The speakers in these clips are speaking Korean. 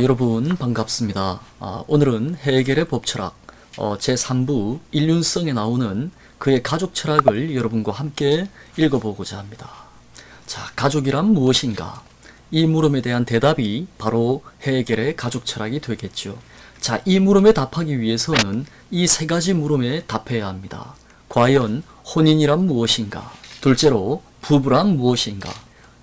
여러분 반갑습니다. 오늘은 해겔의 법철학 제3부 인륜성에 나오는 그의 가족 철학을 여러분과 함께 읽어보고자 합니다. 자, 가족이란 무엇인가? 이 물음에 대한 대답이 바로 해겔의 가족 철학이 되겠죠. 자, 이 물음에 답하기 위해서는 이 세 가지 물음에 답해야 합니다. 과연 혼인이란 무엇인가? 둘째로 부부란 무엇인가?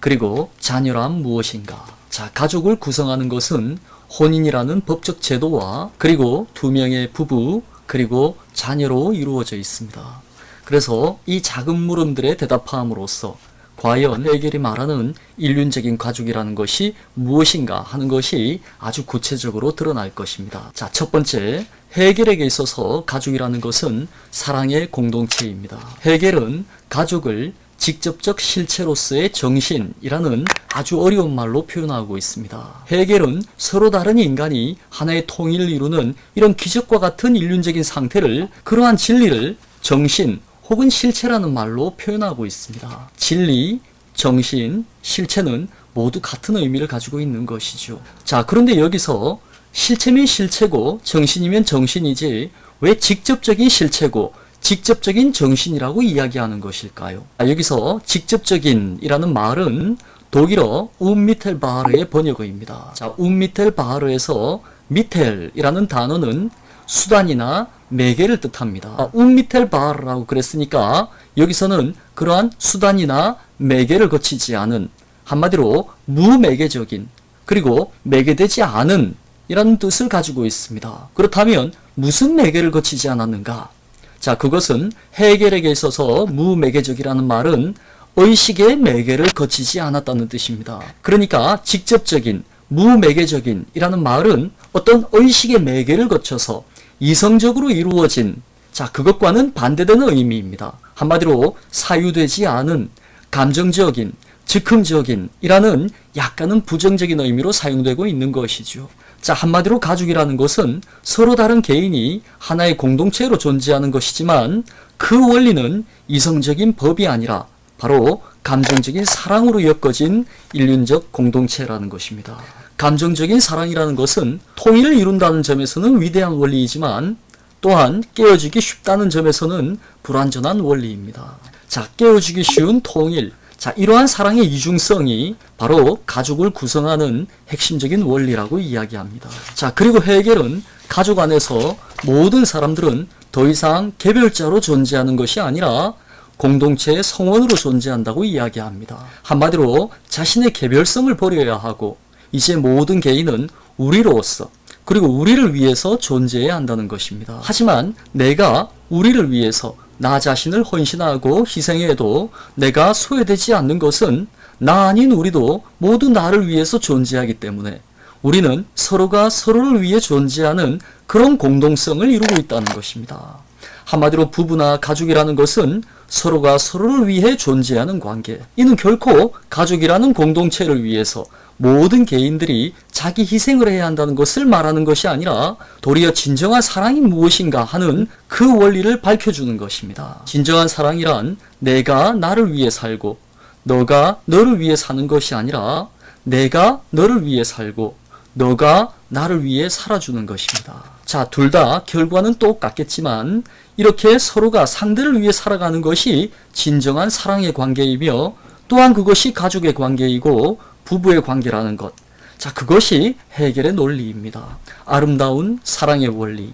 그리고 자녀란 무엇인가? 자, 가족을 구성하는 것은 혼인이라는 법적 제도와 그리고 두 명의 부부 그리고 자녀로 이루어져 있습니다. 그래서 이 작은 물음들에 대답함으로써 과연 해겔이 말하는 인륜적인 가족이라는 것이 무엇인가 하는 것이 아주 구체적으로 드러날 것입니다. 자, 첫 번째, 해겔에게 있어서 가족이라는 것은 사랑의 공동체입니다. 해겔은 가족을 직접적 실체로서의 정신이라는 아주 어려운 말로 표현하고 있습니다. 해겔은 서로 다른 인간이 하나의 통일을 이루는 이런 기적과 같은 인륜적인 상태를, 그러한 진리를 정신 혹은 실체라는 말로 표현하고 있습니다. 진리, 정신, 실체는 모두 같은 의미를 가지고 있는 것이죠. 자, 그런데 여기서 실체면 실체고 정신이면 정신이지 왜 직접적인 실체고 직접적인 정신이라고 이야기하는 것일까요? 여기서 직접적인 이라는 말은 독일어 운미텔바하르의 번역어입니다. 자, 운미텔바하르에서 미텔이라는 단어는 수단이나 매개를 뜻합니다. 운미텔바하르라고 그랬으니까 여기서는 그러한 수단이나 매개를 거치지 않은, 한마디로 무매개적인 그리고 매개되지 않은 이라는 뜻을 가지고 있습니다. 그렇다면 무슨 매개를 거치지 않았는가? 자, 그것은 해겔에게 있어서 무매개적이라는 말은 의식의 매개를 거치지 않았다는 뜻입니다. 그러니까 직접적인, 무매개적인 이라는 말은 어떤 의식의 매개를 거쳐서 이성적으로 이루어진, 자, 그것과는 반대되는 의미입니다. 한마디로 사유되지 않은, 감정적인, 즉흥적인 이라는 약간은 부정적인 의미로 사용되고 있는 것이죠. 자, 한마디로 가족이라는 것은 서로 다른 개인이 하나의 공동체로 존재하는 것이지만 그 원리는 이성적인 법이 아니라 바로 감정적인 사랑으로 엮어진 인륜적 공동체라는 것입니다. 감정적인 사랑이라는 것은 통일을 이룬다는 점에서는 위대한 원리이지만 또한 깨어지기 쉽다는 점에서는 불완전한 원리입니다. 자, 깨어지기 쉬운 통일, 자, 이러한 사랑의 이중성이 바로 가족을 구성하는 핵심적인 원리라고 이야기합니다. 자, 그리고 해겔은 가족 안에서 모든 사람들은 더 이상 개별자로 존재하는 것이 아니라 공동체의 성원으로 존재한다고 이야기합니다. 한마디로 자신의 개별성을 버려야 하고 이제 모든 개인은 우리로서 그리고 우리를 위해서 존재해야 한다는 것입니다. 하지만 내가 우리를 위해서 나 자신을 헌신하고 희생해도 내가 소외되지 않는 것은 나 아닌 우리도 모두 나를 위해서 존재하기 때문에 우리는 서로가 서로를 위해 존재하는 그런 공동성을 이루고 있다는 것입니다. 한마디로 부부나 가족이라는 것은 서로가 서로를 위해 존재하는 관계. 이는 결코 가족이라는 공동체를 위해서 모든 개인들이 자기 희생을 해야 한다는 것을 말하는 것이 아니라 도리어 진정한 사랑이 무엇인가 하는 그 원리를 밝혀주는 것입니다. 진정한 사랑이란 내가 나를 위해 살고 너가 너를 위해 사는 것이 아니라 내가 너를 위해 살고 너가 나를 위해 살아주는 것입니다. 자, 둘 다 결과는 똑같겠지만 이렇게 서로가 상대를 위해 살아가는 것이 진정한 사랑의 관계이며 또한 그것이 가족의 관계이고 부부의 관계라는 것. 자, 그것이 해겔의 논리입니다. 아름다운 사랑의 원리.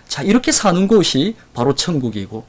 자, 이렇게 사는 곳이 바로 천국이고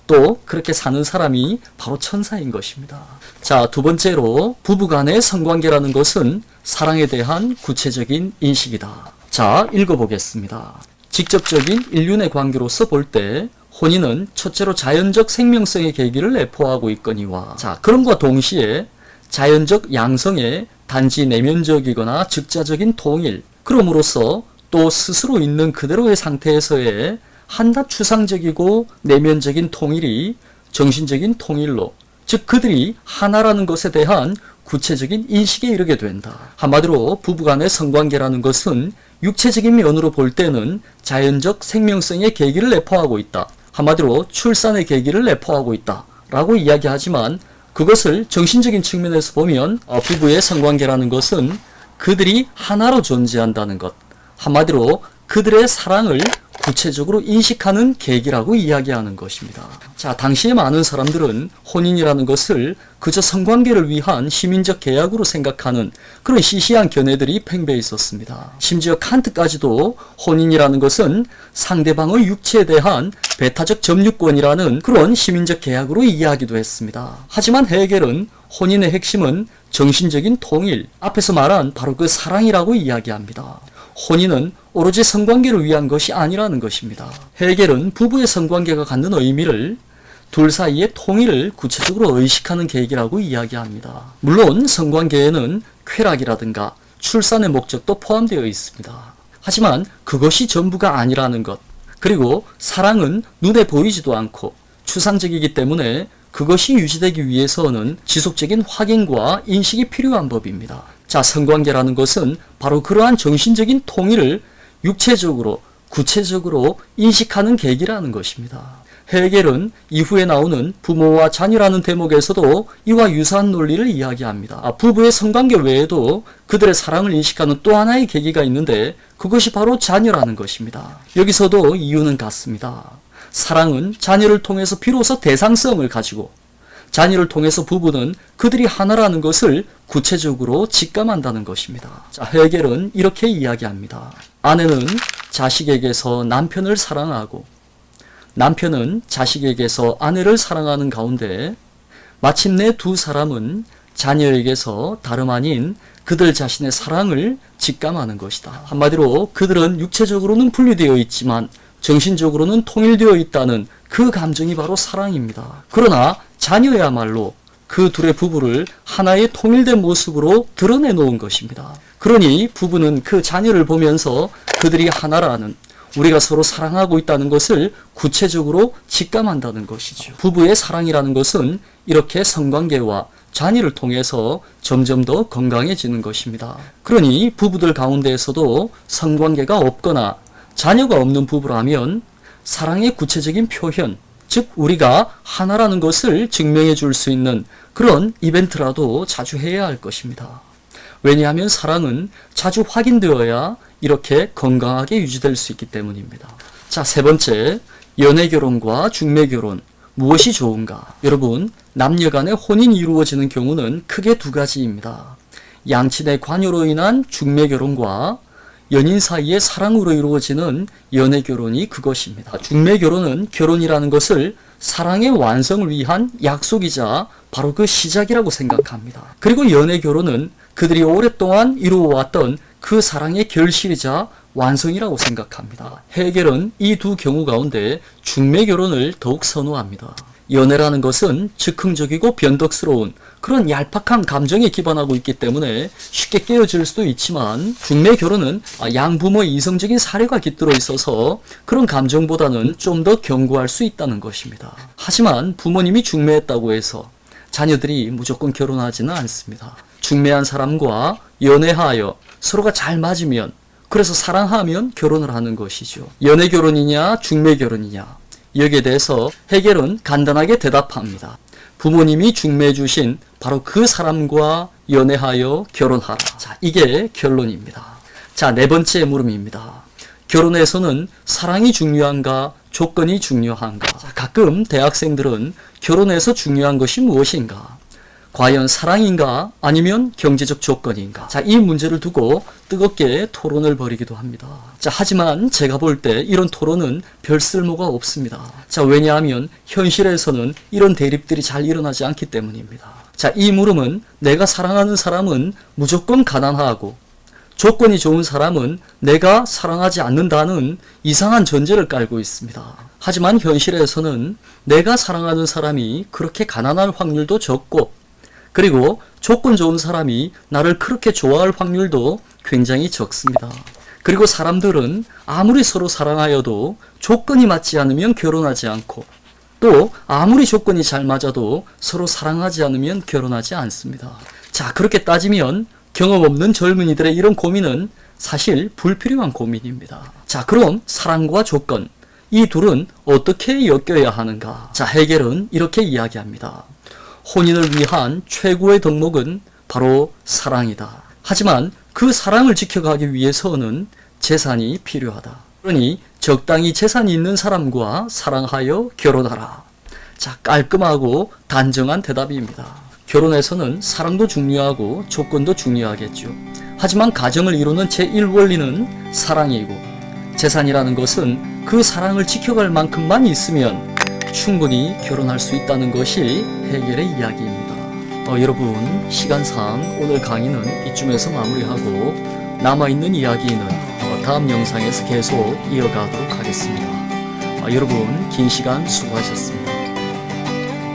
또 그렇게 사는 사람이 바로 천사인 것입니다. 자, 두 번째로 부부간의 성관계라는 것은 사랑에 대한 구체적인 인식이다. 자, 읽어보겠습니다. 직접적인 인륜의 관계로서 볼 때 혼인은 첫째로 자연적 생명성의 계기를 내포하고 있거니와, 자, 그럼과 동시에 자연적 양성의 단지 내면적이거나 즉자적인 통일, 그럼으로써 또 스스로 있는 그대로의 상태에서의 한낱 추상적이고 내면적인 통일이 정신적인 통일로, 즉 그들이 하나라는 것에 대한 구체적인 인식에 이르게 된다. 한마디로 부부간의 성관계라는 것은 육체적인 면으로 볼 때는 자연적 생명성의 계기를 내포하고 있다. 한마디로 출산의 계기를 내포하고 있다 라고 이야기하지만 그것을 정신적인 측면에서 보면 부부의 성관계라는 것은 그들이 하나로 존재한다는 것. 한마디로 그들의 사랑을 구체적으로 인식하는 계기라고 이야기하는 것입니다. 자, 당시에 많은 사람들은 혼인이라는 것을 그저 성관계를 위한 시민적 계약으로 생각하는 그런 시시한 견해들이 팽배해 있었습니다. 심지어 칸트까지도 혼인이라는 것은 상대방의 육체에 대한 배타적 점유권이라는 그런 시민적 계약으로 이해하기도 했습니다. 하지만 헤겔은 혼인의 핵심은 정신적인 통일, 앞에서 말한 바로 그 사랑이라고 이야기합니다. 혼인은 오로지 성관계를 위한 것이 아니라는 것입니다. 헤겔은 부부의 성관계가 갖는 의미를 둘 사이의 통일을 구체적으로 의식하는 계획이라고 이야기합니다. 물론 성관계에는 쾌락이라든가 출산의 목적도 포함되어 있습니다. 하지만 그것이 전부가 아니라는 것, 그리고 사랑은 눈에 보이지도 않고 추상적이기 때문에 그것이 유지되기 위해서는 지속적인 확인과 인식이 필요한 법입니다. 자, 성관계라는 것은 바로 그러한 정신적인 통일을 육체적으로, 구체적으로 인식하는 계기라는 것입니다. 헤겔은 이후에 나오는 부모와 자녀라는 대목에서도 이와 유사한 논리를 이야기합니다. 부부의 성관계 외에도 그들의 사랑을 인식하는 또 하나의 계기가 있는데 그것이 바로 자녀라는 것입니다. 여기서도 이유는 같습니다. 사랑은 자녀를 통해서 비로소 대상성을 가지고 자녀를 통해서 부부는 그들이 하나라는 것을 구체적으로 직감한다는 것입니다. 자, 헤겔은 이렇게 이야기합니다. 아내는 자식에게서 남편을 사랑하고 남편은 자식에게서 아내를 사랑하는 가운데 마침내 두 사람은 자녀에게서 다름 아닌 그들 자신의 사랑을 직감하는 것이다. 한마디로 그들은 육체적으로는 분리되어 있지만 정신적으로는 통일되어 있다는 그 감정이 바로 사랑입니다. 그러나 자녀야말로 그 둘의 부부를 하나의 통일된 모습으로 드러내 놓은 것입니다. 그러니 부부는 그 자녀를 보면서 그들이 하나라는, 우리가 서로 사랑하고 있다는 것을 구체적으로 직감한다는 것이죠. 부부의 사랑이라는 것은 이렇게 성관계와 자녀를 통해서 점점 더 건강해지는 것입니다. 그러니 부부들 가운데에서도 성관계가 없거나 자녀가 없는 부부라면 사랑의 구체적인 표현, 즉 우리가 하나라는 것을 증명해 줄 수 있는 그런 이벤트라도 자주 해야 할 것입니다. 왜냐하면 사랑은 자주 확인되어야 이렇게 건강하게 유지될 수 있기 때문입니다. 자, 세 번째, 연애결혼과 중매결혼, 무엇이 좋은가? 여러분, 남녀 간의 혼인이 이루어지는 경우는 크게 두 가지입니다. 양친의 관여로 인한 중매결혼과 연인 사이의 사랑으로 이루어지는 연애결혼이 그것입니다. 중매결혼은 결혼이라는 것을 사랑의 완성을 위한 약속이자 바로 그 시작이라고 생각합니다. 그리고 연애결혼은 그들이 오랫동안 이루어왔던 그 사랑의 결실이자 완성이라고 생각합니다. 헤겔은 이 두 경우 가운데 중매결혼을 더욱 선호합니다. 연애라는 것은 즉흥적이고 변덕스러운 그런 얄팍한 감정에 기반하고 있기 때문에 쉽게 깨어질 수도 있지만 중매결혼은 양부모의 이성적인 사례가 깃들어 있어서 그런 감정보다는 좀 더 견고할 수 있다는 것입니다. 하지만 부모님이 중매했다고 해서 자녀들이 무조건 결혼하지는 않습니다. 중매한 사람과 연애하여 서로가 잘 맞으면, 그래서 사랑하면 결혼을 하는 것이죠. 연애결혼이냐 중매결혼이냐, 여기에 대해서 헤겔은 간단하게 대답합니다. 부모님이 중매해 주신 바로 그 사람과 연애하여 결혼하라. 자, 이게 결론입니다. 자, 네 번째 물음입니다. 결혼에서는 사랑이 중요한가, 조건이 중요한가? 자, 가끔 대학생들은 결혼에서 중요한 것이 무엇인가? 과연 사랑인가 아니면 경제적 조건인가? 자, 이 문제를 두고 뜨겁게 토론을 벌이기도 합니다. 자, 하지만 제가 볼 때 이런 토론은 별 쓸모가 없습니다. 자, 왜냐하면 현실에서는 이런 대립들이 잘 일어나지 않기 때문입니다. 자, 이 물음은 내가 사랑하는 사람은 무조건 가난하고 조건이 좋은 사람은 내가 사랑하지 않는다는 이상한 전제를 깔고 있습니다. 하지만 현실에서는 내가 사랑하는 사람이 그렇게 가난할 확률도 적고, 그리고 조건 좋은 사람이 나를 그렇게 좋아할 확률도 굉장히 적습니다. 그리고 사람들은 아무리 서로 사랑하여도 조건이 맞지 않으면 결혼하지 않고, 또 아무리 조건이 잘 맞아도 서로 사랑하지 않으면 결혼하지 않습니다. 자, 그렇게 따지면 경험 없는 젊은이들의 이런 고민은 사실 불필요한 고민입니다. 자, 그럼 사랑과 조건, 이 둘은 어떻게 엮여야 하는가? 자, 헤겔은 이렇게 이야기합니다. 혼인을 위한 최고의 덕목은 바로 사랑이다. 하지만 그 사랑을 지켜가기 위해서는 재산이 필요하다. 그러니 적당히 재산이 있는 사람과 사랑하여 결혼하라. 자, 깔끔하고 단정한 대답입니다. 결혼에서는 사랑도 중요하고 조건도 중요하겠죠. 하지만 가정을 이루는 제1원리는 사랑이고, 재산이라는 것은 그 사랑을 지켜갈 만큼만 있으면 충분히 결혼할 수 있다는 것이 해겔의 이야기입니다. 여러분, 시간상 오늘 강의는 이쯤에서 마무리하고 남아있는 이야기는 다음 영상에서 계속 이어가도록 하겠습니다. 여러분, 긴 시간 수고하셨습니다.